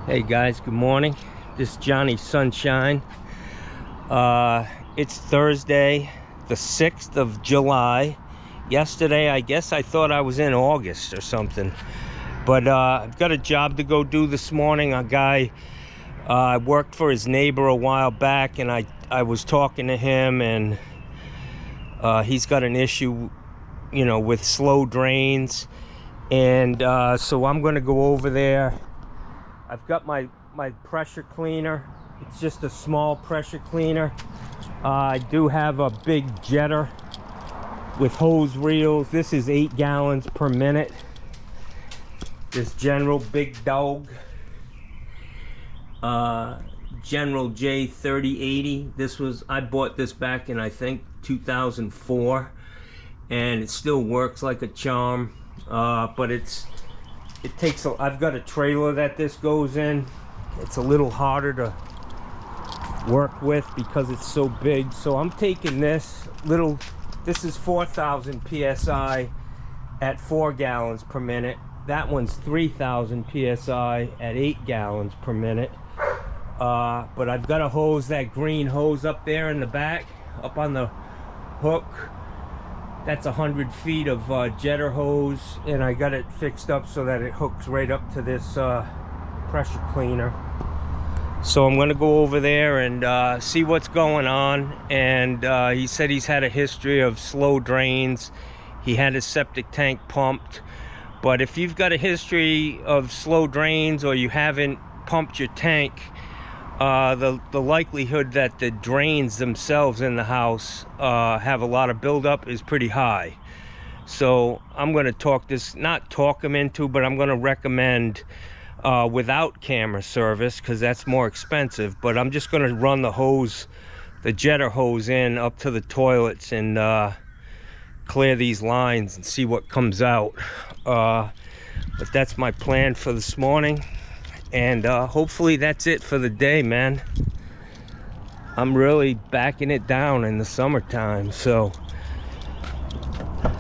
Hey guys, good morning. This is Johnny Sunshine. It's Thursday, the 6th of July. Yesterday, I guess I thought I was in August or something. But I've got a job to go do this morning. A guy, I worked for his neighbor a while back, and I was talking to him, and he's got an issue, with slow drains. And so I'm gonna go over there. I've got my pressure cleaner. It's just a small pressure cleaner. I do have a big jetter with hose reels. This is 8 gallons per minute. This General Big Dog, General J3080. I bought this back in, I think, 2004, and it still works like a charm. But I've got a trailer that this goes in. It's a little harder to work with because it's so big. So I'm taking this is 4,000 PSI at 4 gallons per minute. That one's 3,000 PSI at 8 gallons per minute. But I've got a hose, that green hose up there in the back, up on the hook. That's 100 feet of jetter hose, and I got it fixed up so that it hooks right up to this pressure cleaner. So I'm gonna go over there and see what's going on. And he said he's had a history of slow drains. He had his septic tank pumped. But if you've got a history of slow drains, or you haven't pumped your tank, the likelihood that the drains themselves in the house have a lot of buildup is pretty high. So I'm going to not talk him into, but I'm going to recommend without camera service, because that's more expensive. But I'm just going to run the jetter hose in up to the toilets and clear these lines and see what comes out. But that's my plan for this morning. And hopefully that's it for the day, man. I'm really backing it down in the summertime, so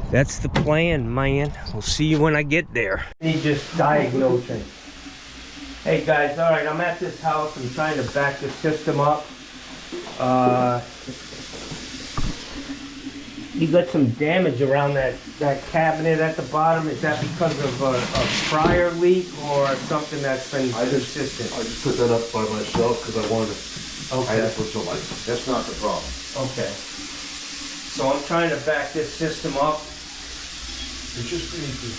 that's the plan, man. We'll see you when I get there. He just diagnosing. Hey guys, all right, I'm at this house. I'm trying to back the system up. You got some damage around that cabinet at the bottom. Is that because of a prior leak or something that's been consistent? I just put that up by myself because I wanted to. Okay. I had to put some light. That's not the problem. Okay. So I'm trying to back this system up. It's just easy.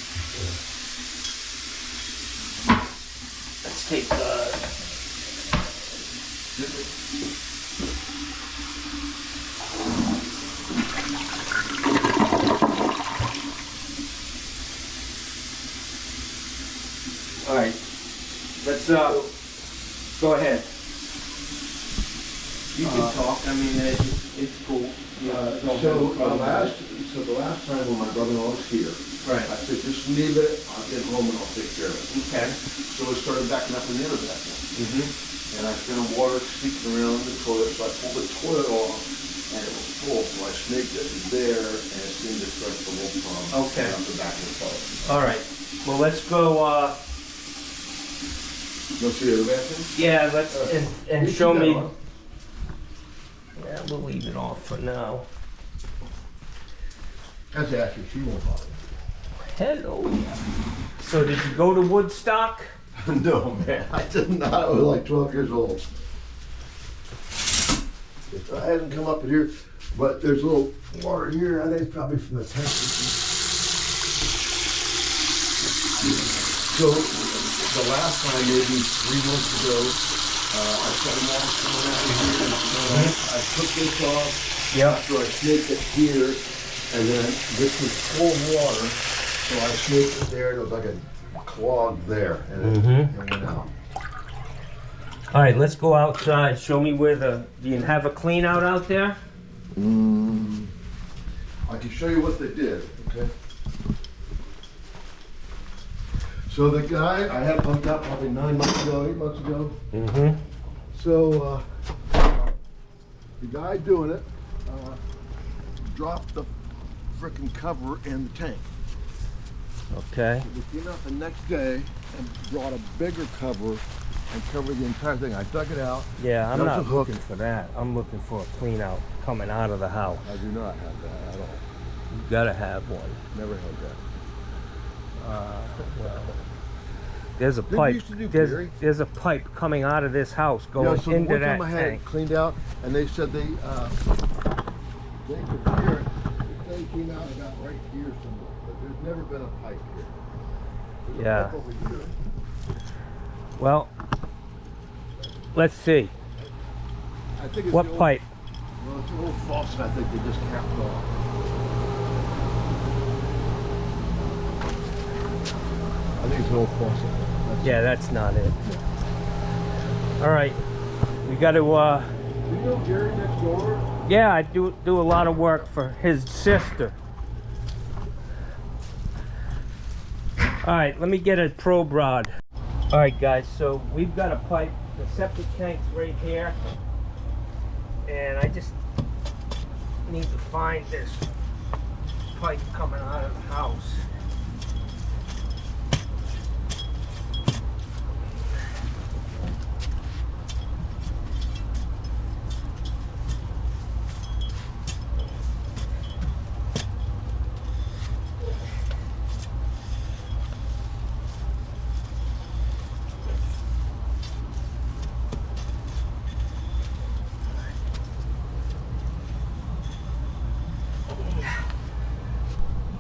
Let's take all right, let's go ahead. You can talk. I mean, it's cool. So the last time when my brother-in-law was here, Right. I said, just leave it, I'll get home and I'll take care of it. Okay. So it started backing up in the other bathroom. Mm-hmm. And I found water seeping around the toilet, so I pulled the toilet off, and it was full, so I snaked it there, and it seemed to start the whole problem. Okay. Out the back of the toilet. All right. Well, let's go. You want to see the other bathroom? Yeah, let's and You show can me. go. Yeah, we'll leave it off for now. That's actually, she won't bother. Hello. So did you go to Woodstock? No, man, I did not. I was like 12 years old. I hadn't come up here, but there's a little water here. I think it's probably from the tank. So the last time, maybe 3 months ago, I saw water coming out of here. I took this off. Yeah. So I snaked it here, and then this was full of water. So I snaked it there, and it was like a clog there, and it went out. All right, let's go outside. Show me where do you have a clean out there? I can show you what they did, okay? So the guy, I had pumped out probably 9 months ago, 8 months ago. Mm-hmm. So the guy doing it dropped the frickin' cover in the tank. Okay. We came out the next day and brought a bigger cover and cover the entire thing. I dug it out. Yeah, I'm There's a not hook. looking for that. I'm looking for a clean out coming out of the house. I do not have that at all. You gotta have one. Never had that. Well, there's a Didn't you pipe. used to do Gary? There's a pipe coming out of this house going Yeah, so into one that time I had tank. it cleaned out, and they said they could hear it. The thing came out about right here somewhere, but there's never been a pipe here. There's a Yeah. pipe over here. Well, let's see. I think it's What the old, pipe? Well, it's an old faucet. I think they just capped off. I think it's an old faucet. Yeah, that's not it. All right, we got to. Do you know Gary next door? Yeah, I do a lot of work for his sister. All right, let me get a probe rod. All right, guys, so we've got a pipe. The septic tank's right here, and I just need to find this pipe coming out of the house.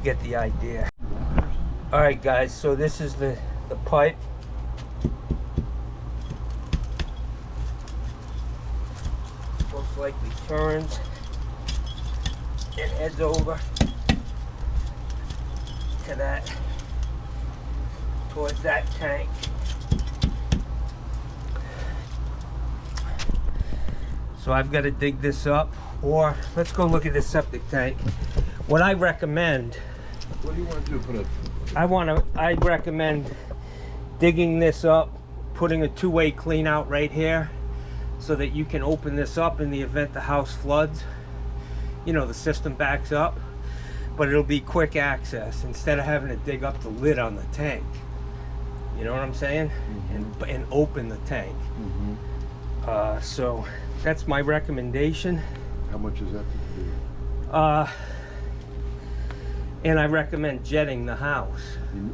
Get the idea. All right, guys, so this is the pipe. Most likely turns and heads over to that, towards that tank. So I've got to dig this up, or let's go look at this septic tank. What I recommend, What do you want to do? Put a I recommend digging this up, putting a two-way clean out right here so that you can open this up in the event the house floods. You know, the system backs up, but it'll be quick access instead of having to dig up the lid on the tank. You know what I'm saying? And open the tank. So that's my recommendation. How much is that to do? And I recommend jetting the house.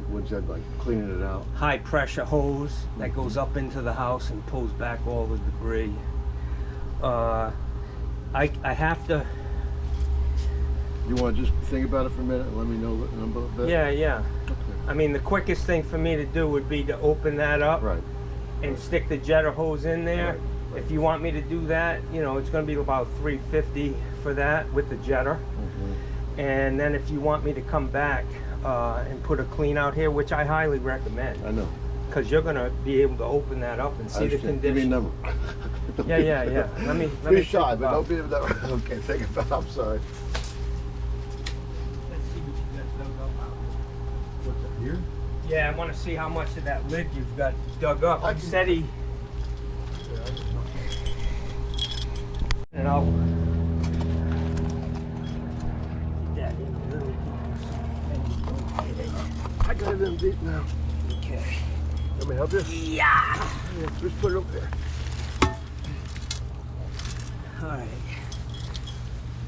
What's that like? Cleaning it out? High pressure hose that goes up into the house and pulls back all the debris. I have to. You want to just think about it for a minute and let me know what number of that? Yeah. Okay. I mean, the quickest thing for me to do would be to open that up Right. and stick the jetter hose in there. Right. If you want me to do that, you know, it's going to be about $350 for that with the jetter. And then if you want me to come back and put a clean out here, which I highly recommend, I know. because you're going to be able to open that up and see the Give me a condition. number. Yeah. Let me Be shy, think but about- don't be that. Okay, think about it. I'm sorry. Let's see what you got dug up out. What's that here? Yeah, I want to see how much of that lid you've got dug up. He said he. And I'll. Get that in a little I got it in deep now. Okay. Let me help you? Yeah. Just put it up there. All right.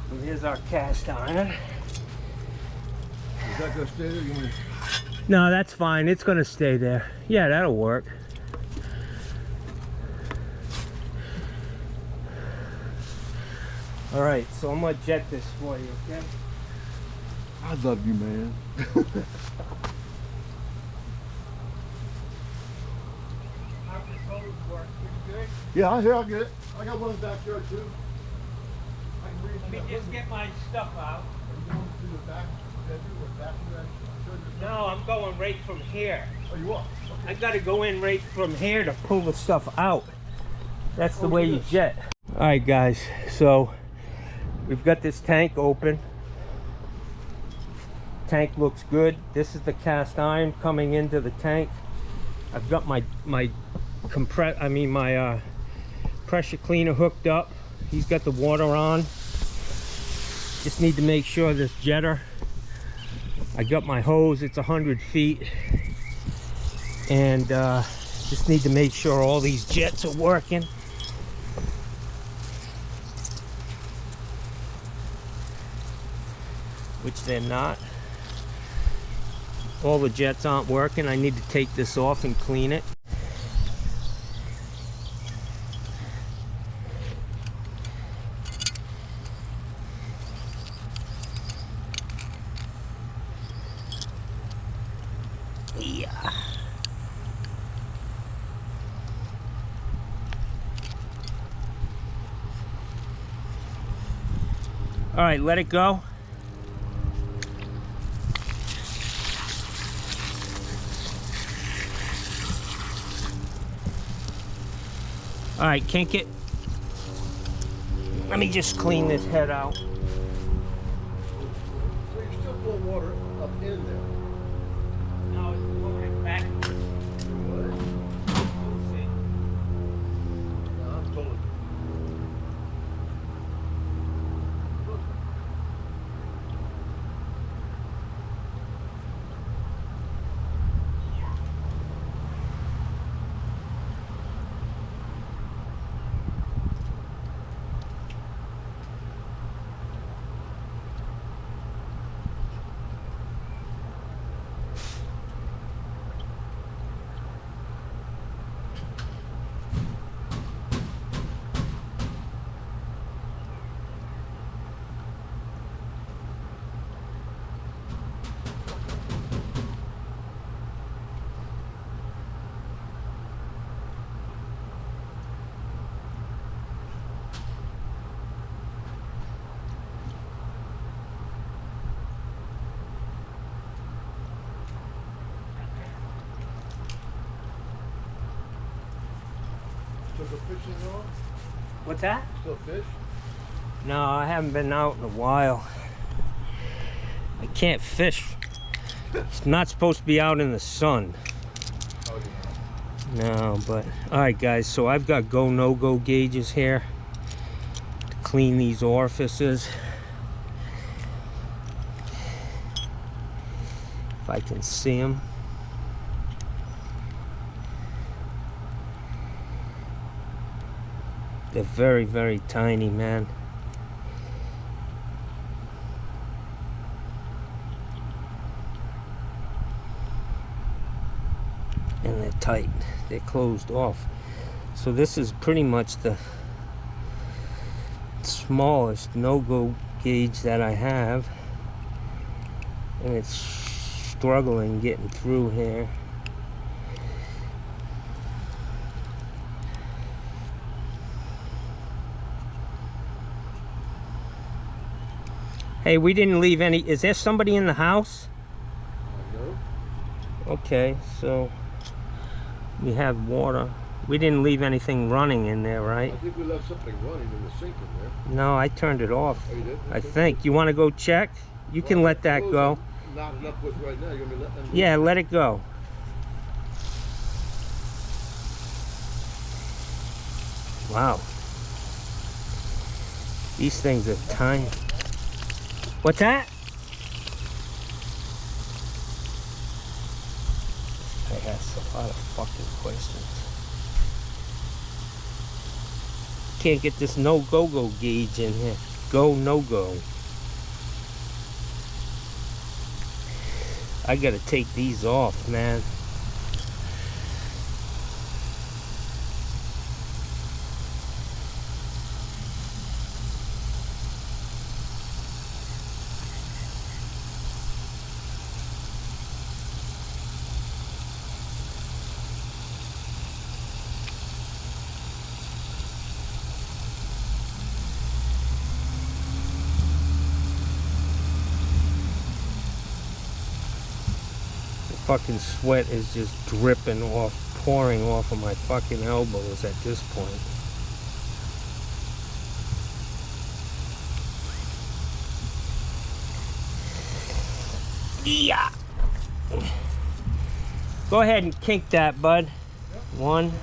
So here's our cast iron. Is that gonna stay there? You want No, that's fine. It's going to stay there. Yeah, that'll work. All right, so I'm going to jet this for you, okay? I love you, man. How does this hose work? Pretty good? Yeah, I'll get it. I got one in the backyard too. I can read Let me just get my stuff out. Are you going to the back bedroom or bathroom? No, I'm going right from here. Oh, you are? I got to go in right from here to pull the stuff out. That's the way you jet. All right, guys, so we've got this tank open. Tank looks good. This is the cast iron coming into the tank. I've got my pressure cleaner hooked up. He's got the water on. Just need to make sure this jetter. I got my hose. It's 100 feet, and Just need to make sure all these jets are working. Which they're not. All the jets aren't working. I need to take this off and clean it. Yeah. All right, let it go. All right, kink it. Let me just clean this head out. So you still pull water up in there. No, it's going backwards. What? No, I'm totally. Took a fishing rod? What's that? Still fish? No, I haven't been out in a while. I can't fish. It's not supposed to be out in the sun. Oh, yeah. No, but all right, guys. So I've got go no go gauges here to clean these orifices. If I can see them. They're very, very tiny, man. And they're tight. They're closed off. So this is pretty much the smallest no-go gauge that I have. And it's struggling getting through here. Hey, we didn't leave any. Is there somebody in the house? No. Okay, so we have water. We didn't leave anything running in there, right? I think we left something running in the sink in there. No, I turned it off. Oh, you did? I Okay. think. You want to go check? You can let that go. Not enough with right now. You're gonna be letting them. Yeah, let it go. Wow. These things are tiny. What's that? I asked a lot of fucking questions. Can't get this no-go-go gauge in here. Go, no-go. I gotta take these off, man. Fucking sweat is just dripping off, pouring off of my fucking elbows at this point. Yeah. Go ahead and kink that, bud. Yep. 1,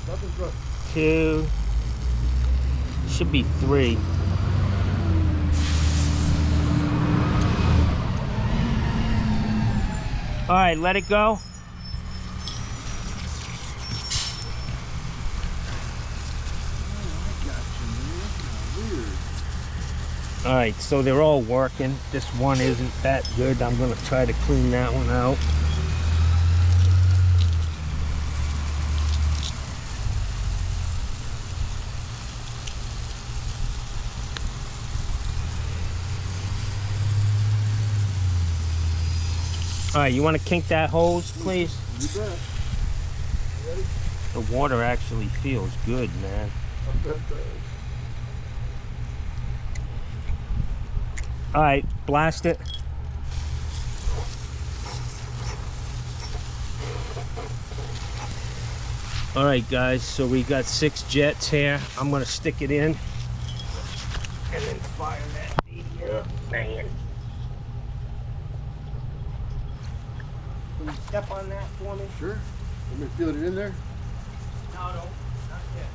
Nothing's running. 2, should be 3. All right, let it go. All right, so they're all working. This one isn't that good. I'm gonna try to clean that one out. All right, you want to kink that hose, please? You bet. Ready? The water actually feels good, man. I bet that. All right, blast it. All right, guys, so we got 6 jets here. I'm gonna stick it in and then fire that man. Can you step on that for me? Sure. Let me feel it in there. No, not yet.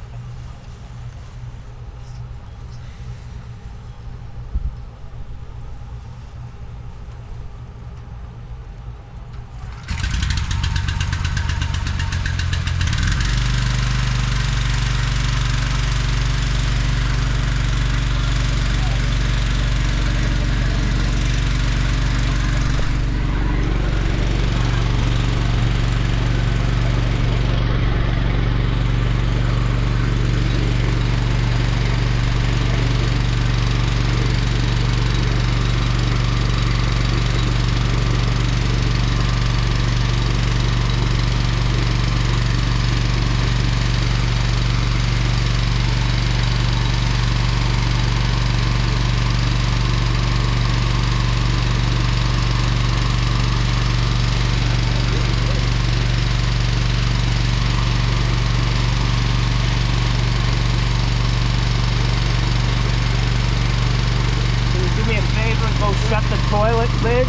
Shut the toilet lid.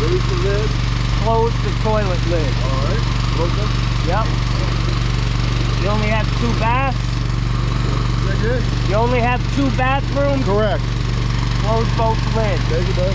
Raise the lid. Close the toilet lid. Alright. Close them. Yep. You only have 2 baths? Is that good? You only have 2 bathrooms? Correct. Close both lids. Thank you, bud.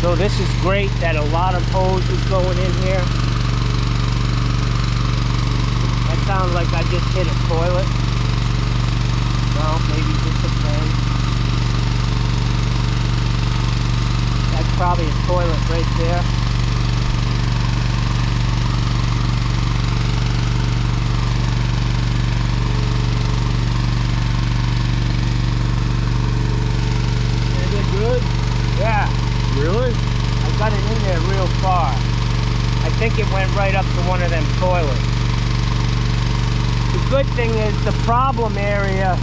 So this is great that a lot of hose is going in here. That sounds like I just hit a toilet. No, maybe just a thing. That's probably a toilet right there. Is it good? Yeah. Really? I got it in there real far. I think it went right up to one of them toilets. The good thing is the problem area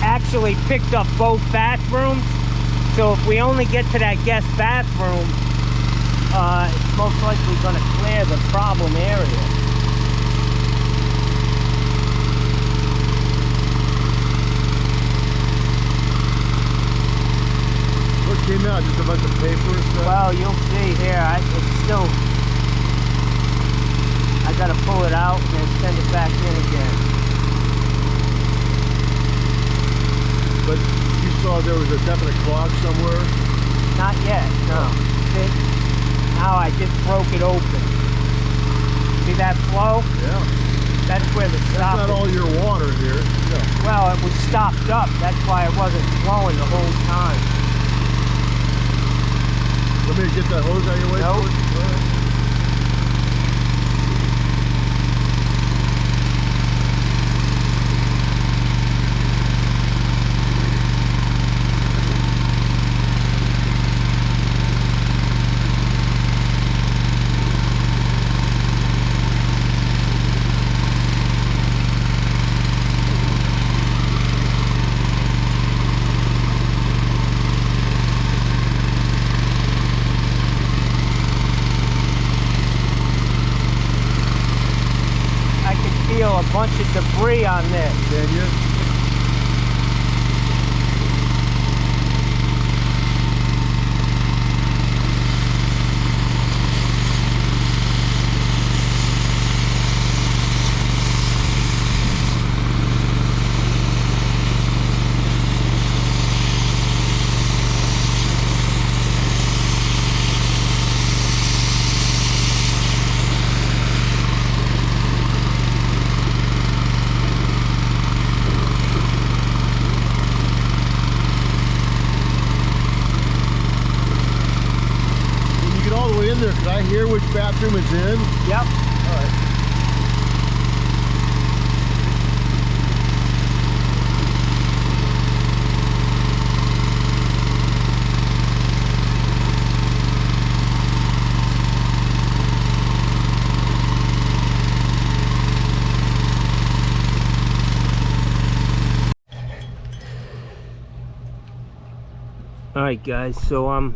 actually picked up both bathrooms. So if we only get to that guest bathroom, it's most likely going to clear the problem area. What came out? Just a bunch of paper and stuff? Well, you'll see here, it's still, I gotta pull it out and then send it back in again. But you saw there was a definite clog somewhere? Not yet, no. See? Now I just broke it open. See that flow? Yeah. That's where the stop That's not all your water here. No. Well, it was stopped up. That's why it wasn't flowing the whole time. Let me get that hose out of your way. Nope. a bunch of debris on this. Can you? In there, can I hear which bathroom it's in? Yep. All right. All right, guys, so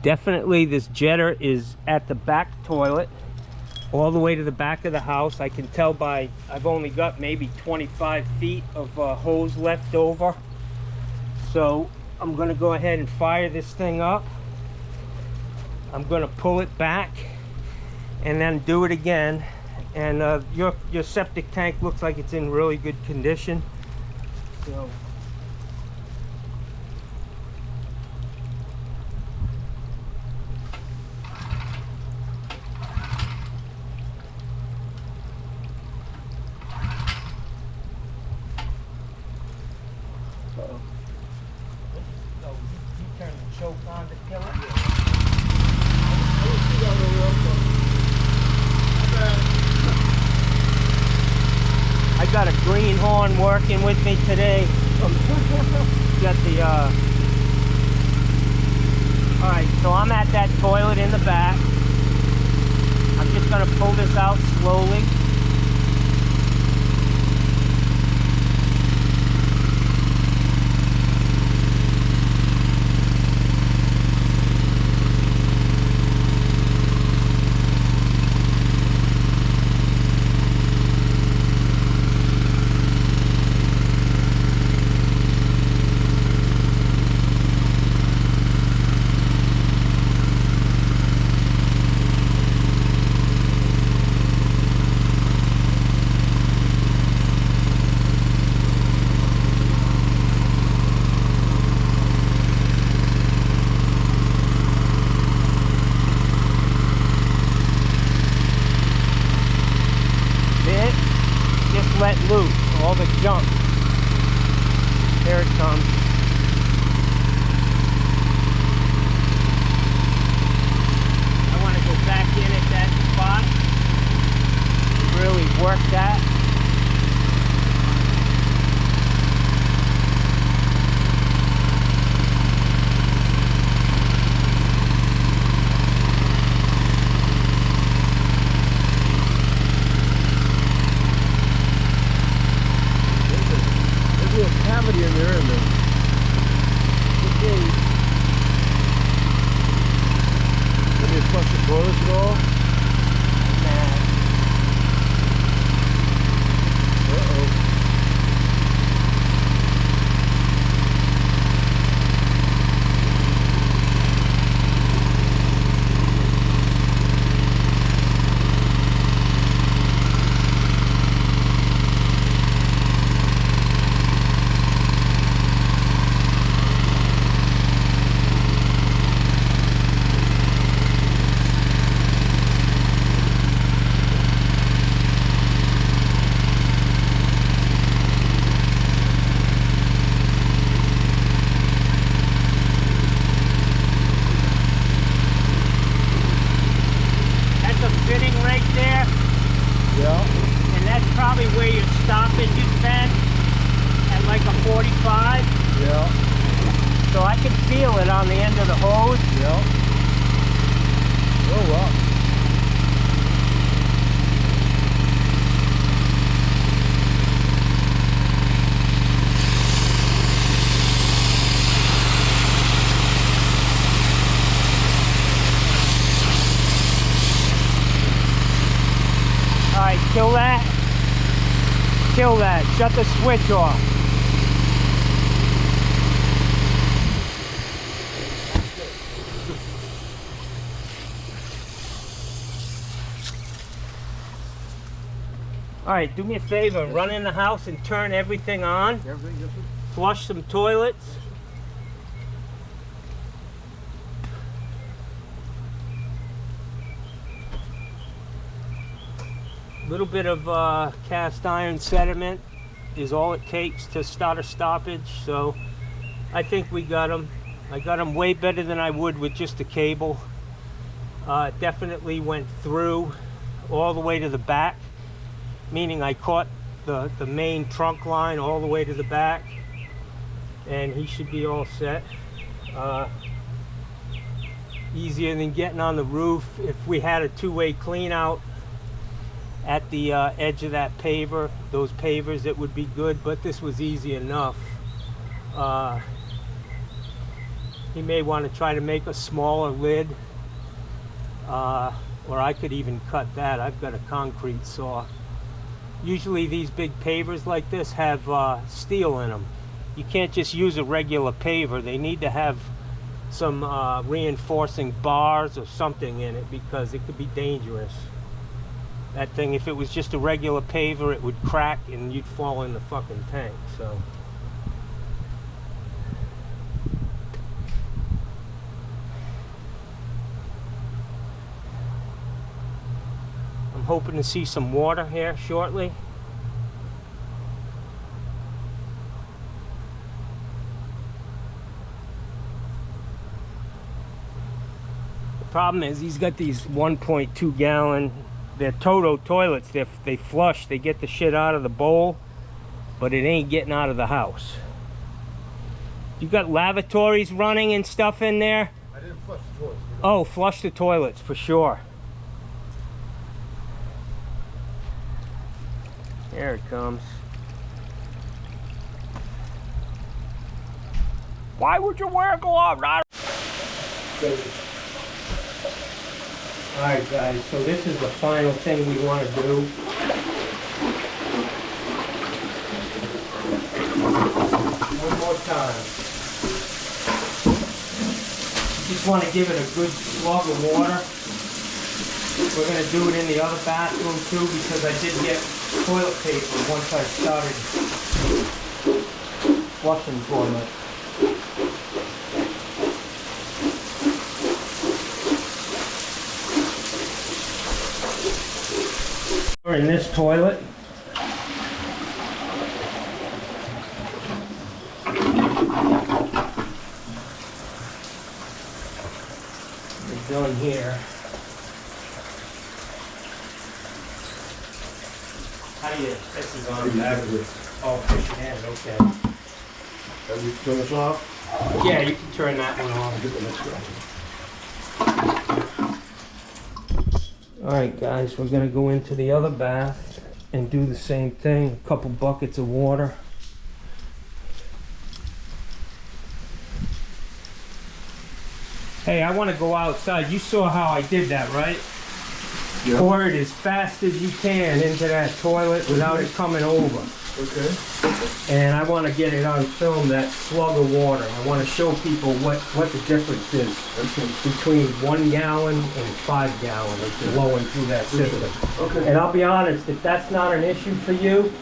definitely this jetter is at the back toilet, all the way to the back of the house. I can tell by, I've only got maybe 25 feet of hose left over. So I'm gonna go ahead and fire this thing up. I'm gonna pull it back and then do it again. And your septic tank looks like it's in really good condition. So choke on to kill it. I got a greenhorn working with me today. Got the alright, so I'm at that toilet in the back. I'm just gonna pull this out slowly. Let loose all the junk. There it comes. I want to go back in at that spot and really work that. Cavity in there, isn't there? Did you flush the toilets at all? Nah. Uh-oh. Probably where your stoppage has been at like a 45. Yeah. So I can feel it on the end of the hose. Yeah. Oh wow. All right, kill that. Kill that. Shut the switch off. All right, do me a favor. Run in the house and turn everything on. Flush some toilets. A little bit of cast iron sediment is all it takes to start a stoppage, so I think we got them. I got them way better than I would with just a cable. It definitely went through all the way to the back, meaning I caught the main trunk line all the way to the back, and he should be all set. Easier than getting on the roof. If we had a two-way clean out at the edge of that paver, those pavers, it would be good, but this was easy enough. He may want to try to make a smaller lid, or I could even cut that. I've got a concrete saw. Usually these big pavers like this have steel in them. You can't just use a regular paver. They need to have some reinforcing bars or something in it, because it could be dangerous. That thing, if it was just a regular paver, it would crack and you'd fall in the fucking tank. So I'm hoping to see some water here shortly. The problem is he's got these 1.2 gallon, they're Toto toilets. They flush, they get the shit out of the bowl, but it ain't getting out of the house. You got lavatories running and stuff in there? I didn't flush the toilets. Oh, flush the toilets for sure. There it comes. Why would you wear gloves? Alright guys, so this is the final thing we want to do. One more time. Just want to give it a good slug of water. We're going to do it in the other bathroom too, because I did get toilet paper once I started flushing toilets. In this toilet, it's done here. How do you, this is on backwards. Oh, push your hand, okay. Can you turn this off? Yeah, you can turn that one off. Get the next one. Alright guys, we're going to go into the other bath and do the same thing. A couple buckets of water. Hey, I want to go outside. You saw how I did that, right? Yeah. Pour it as fast as you can into that toilet without it coming over. Okay. And I want to get it on film, that slug of water. I want to show people what the difference is between 1 gallon and 5 gallon of flowing through that system. Okay. And I'll be honest, if that's not an issue for you,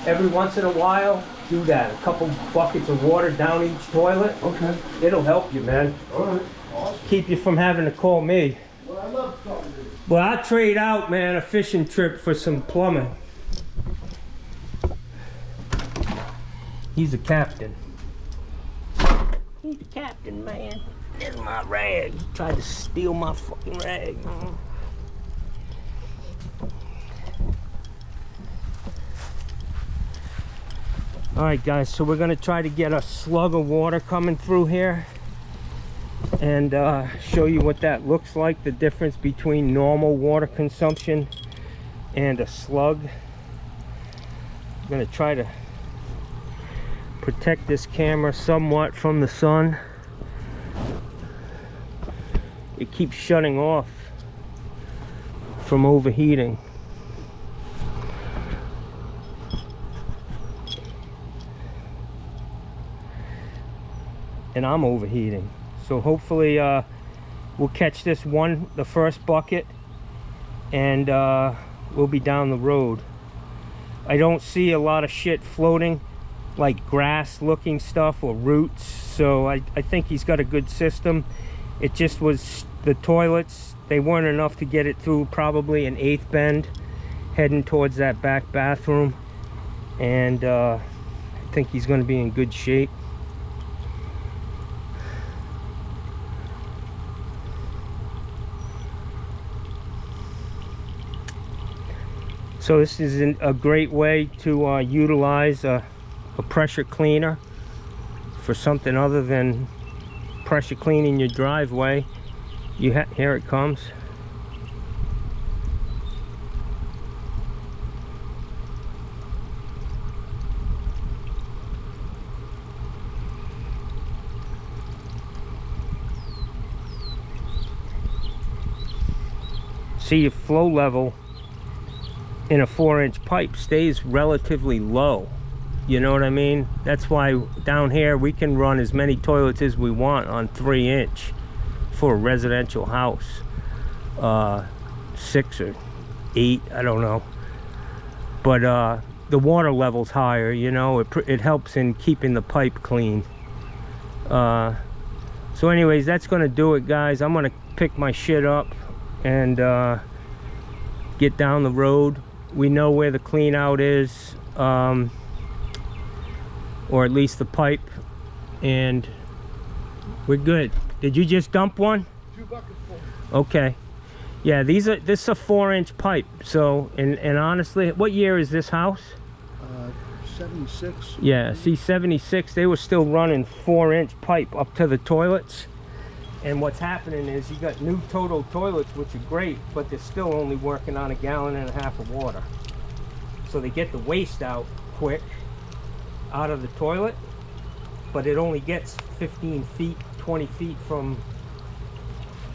every once in a while, do that. A couple buckets of water down each toilet. Okay. It'll help you, man. All right. Awesome. Keep you from having to call me. Well, I love talking to you. Well, I'll trade out, man, a fishing trip for some plumbing. He's a captain. He's the captain, man. There's my rag. He tried to steal my fucking rag. Alright guys, so we're gonna try to get a slug of water coming through here and show you what that looks like, the difference between normal water consumption and a slug. I'm gonna try to protect this camera somewhat from the sun. It keeps shutting off from overheating. and I'm overheating. So hopefully we'll catch this one, the first bucket, and we'll be down the road. I don't see a lot of shit floating, like grass looking stuff or roots, so I think he's got a good system. It just was the toilets, they weren't enough to get it through probably an 1/8 bend heading towards that back bathroom, and I think he's going to be in good shape. So this is a great way to utilize a pressure cleaner for something other than pressure cleaning your driveway. Here it comes. See, your flow level in a 4-inch pipe stays relatively low. You know what I mean? That's why down here we can run as many toilets as we want on 3-inch for a residential house. 6 or 8, I don't know. But the water level's higher, you know, it helps in keeping the pipe clean. So anyways, that's gonna do it, guys. I'm gonna pick my shit up and get down the road. We know where the clean out is, or at least the pipe, and we're good. Did you just dump one? 2 buckets full. Okay. Yeah, this is a 4-inch pipe. So, and honestly, what year is this house? 76. Yeah, see, 76, they were still running 4-inch pipe up to the toilets. And what's happening is you got new total toilets, which are great, but they're still only working on 1.5 gallons of water. So they get the waste out quick out of the toilet, but it only gets 15 feet, 20 feet from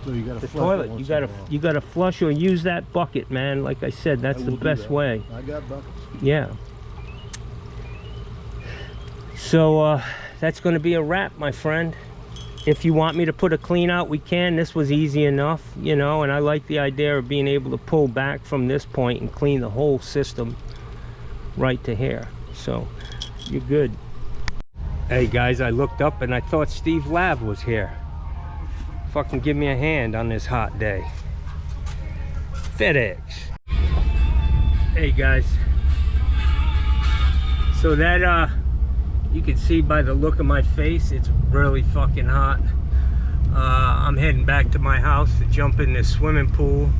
So you gotta the flush toilet. it once You in a gotta while. you gotta flush or use that bucket, man. Like I said, that's I the will do best that. way. I got buckets. Yeah. So that's going to be a wrap, my friend. If you want me to put a clean out, we can. This was easy enough, you know, and I like the idea of being able to pull back from this point and clean the whole system right to here. So you're good. Hey guys, I looked up and I thought Steve Lav was here. Fucking give me a hand on this hot day. FedEx. Hey guys. So that you can see by the look of my face, it's really fucking hot. I'm heading back to my house to jump in this swimming pool,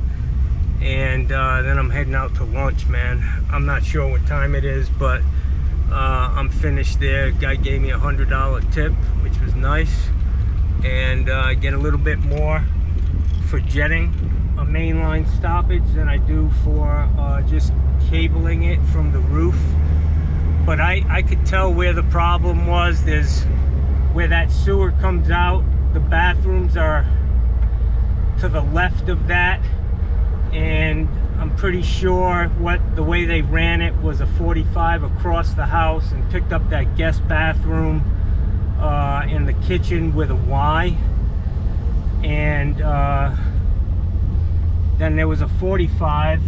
and then I'm heading out to lunch, man. I'm not sure what time it is, but I'm finished there. Guy gave me a $100 tip, which was nice, and I get a little bit more for jetting a mainline stoppage than I do for just cabling it from the roof. But I could tell where the problem was. There's where that sewer comes out, the bathrooms are to the left of that, and I'm pretty sure the way they ran it was a 45 across the house and picked up that guest bathroom in the kitchen with a Y, and then there was a 45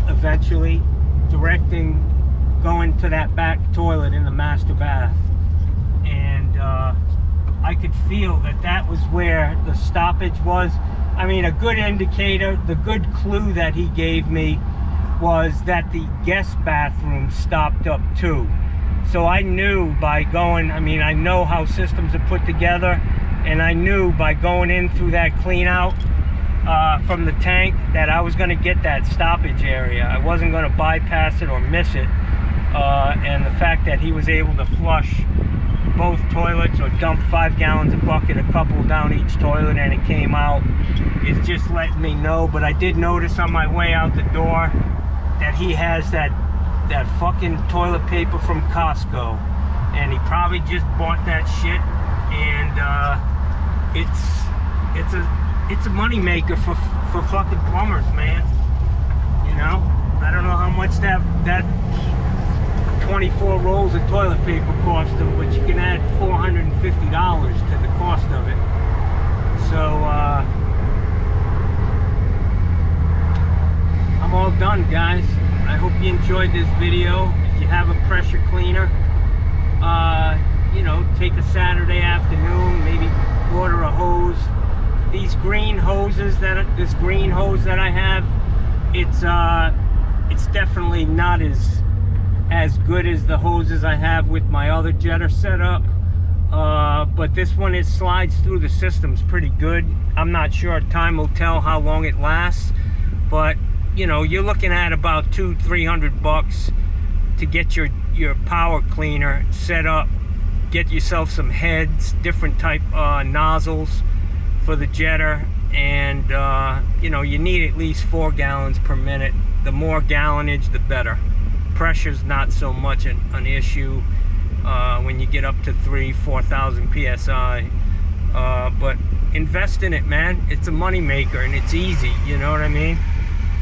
eventually directing going to that back toilet in the master bath, and I could feel that was where the stoppage was. I mean, a good indicator, the good clue that he gave me was that the guest bathroom stopped up too. So I knew by going, I mean, I know how systems are put together, and I knew by going in through that clean out from the tank that I was going to get that stoppage area. I wasn't going to bypass it or miss it. And the fact that he was able to flush both toilets or dump 5 gallons a bucket, a couple down each toilet, and it came out, is just letting me know. But I did notice on my way out the door that he has that fucking toilet paper from Costco, and he probably just bought that shit, and it's a money maker for fucking plumbers, man. You know, I don't know how much that $20 24 rolls of toilet paper cost them, but you can add $450 to the cost of it. So I'm all done, guys. I hope you enjoyed this video. If you have a pressure cleaner, you know, take a Saturday afternoon, maybe order a hose. These green hoses this green hose that I have, it's definitely not as good as the hoses I have with my other jetter setup. But this one, it slides through the system's pretty good. I'm not sure, time will tell how long it lasts, but you know, you're looking at about $200-300 bucks to get your power cleaner set up. Get yourself some heads, different type nozzles for the jetter, and you know, you need at least 4 gallons per minute. The more gallonage, the better. Pressure's not so much an issue when you get up to 3,000-4,000 psi. But invest in it, man. It's a money maker and it's easy. You know what I mean?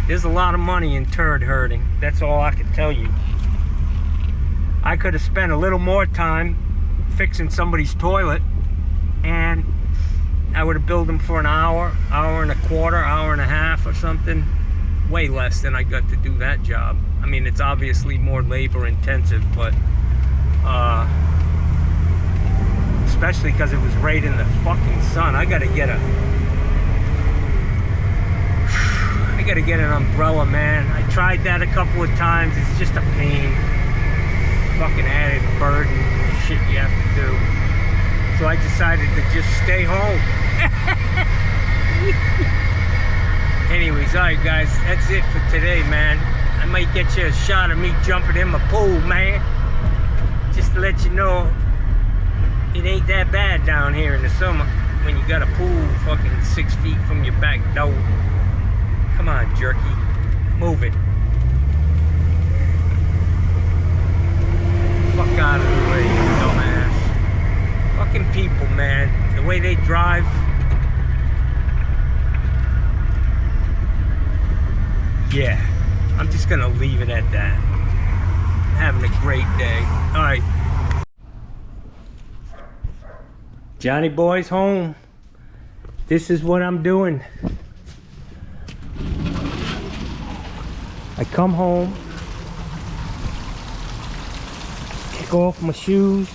There's a lot of money in turd herding. That's all I can tell you. I could have spent a little more time fixing somebody's toilet, and I would have billed them for an hour, hour and a quarter, hour and a half or something. Way less than I got to do that job. I mean, it's obviously more labor intensive, but especially because it was right in the fucking sun. I gotta get an umbrella, man. I tried that a couple of times. It's just a pain. Fucking added burden shit you have to do. So I decided to just stay home. Anyways, alright guys, that's it for today, man. I might get you a shot of me jumping in my pool, man. Just to let you know, it ain't that bad down here in the summer when you got a pool fucking 6 feet from your back door. Come on, jerky. Move it. Fuck out of the way, you dumbass. Fucking people, man. The way they drive. Yeah. I'm just gonna leave it at that. Having a great day. Alright. Johnny boy's home. This is what I'm doing. I come home, kick off my shoes,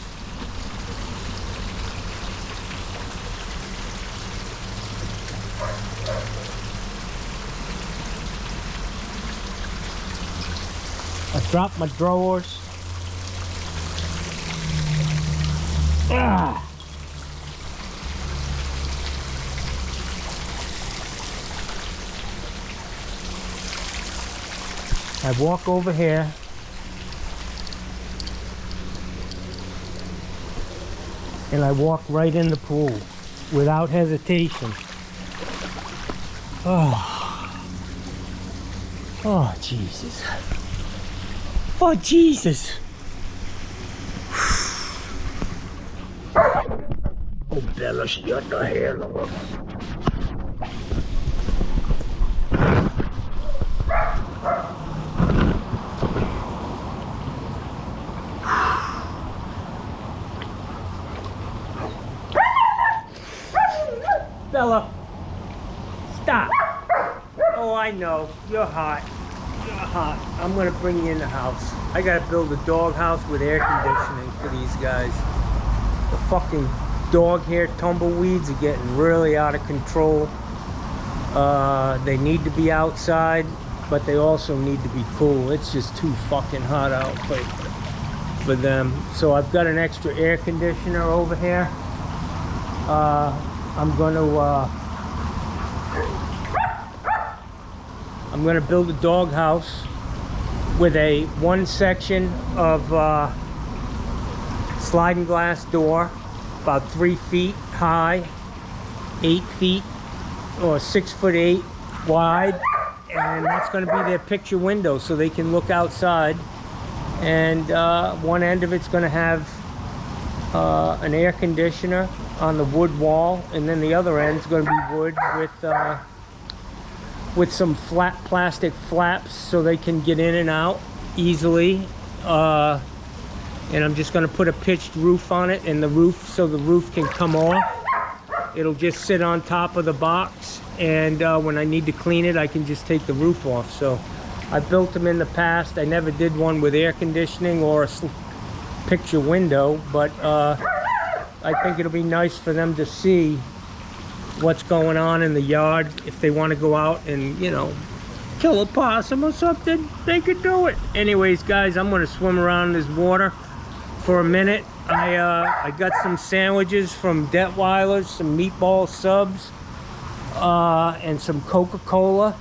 I drop my drawers. I walk over here, and I walk right in the pool without hesitation. Oh Jesus. Oh Jesus. Oh Bella, shut the hell up. Bella, stop. Oh, I know. You're hot. You're hot. I'm going to bring you in the house. I got to build a dog house with air conditioning for these guys. The fucking dog hair tumbleweeds are getting really out of control. They need to be outside, but they also need to be cool. It's just too fucking hot out for them. So I've got an extra air conditioner over here. I'm gonna build a dog house with one section of sliding glass door, about 3 feet high, 8 feet or 6'8" wide, and that's gonna be their picture window so they can look outside. And one end of it's gonna have an air conditioner on the wood wall, and then the other end's going to be wood with some flat plastic flaps so they can get in and out easily. And I'm just gonna put a pitched roof on it, and the roof, so the roof can come off. It'll just sit on top of the box, and when I need to clean it, I can just take the roof off. So I built them in the past. I never did one with air conditioning or a picture window, but I think it'll be nice for them to see what's going on in the yard. If they want to go out and, you know, kill a possum or something, they could do it. Anyways, guys, I'm gonna swim around in this water for a minute. I got some sandwiches from Detweiler's, some meatball subs, and some Coca-Cola.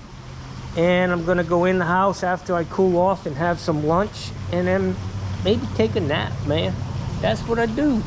And I'm gonna go in the house after I cool off and have some lunch, and then maybe take a nap, man. That's what I do.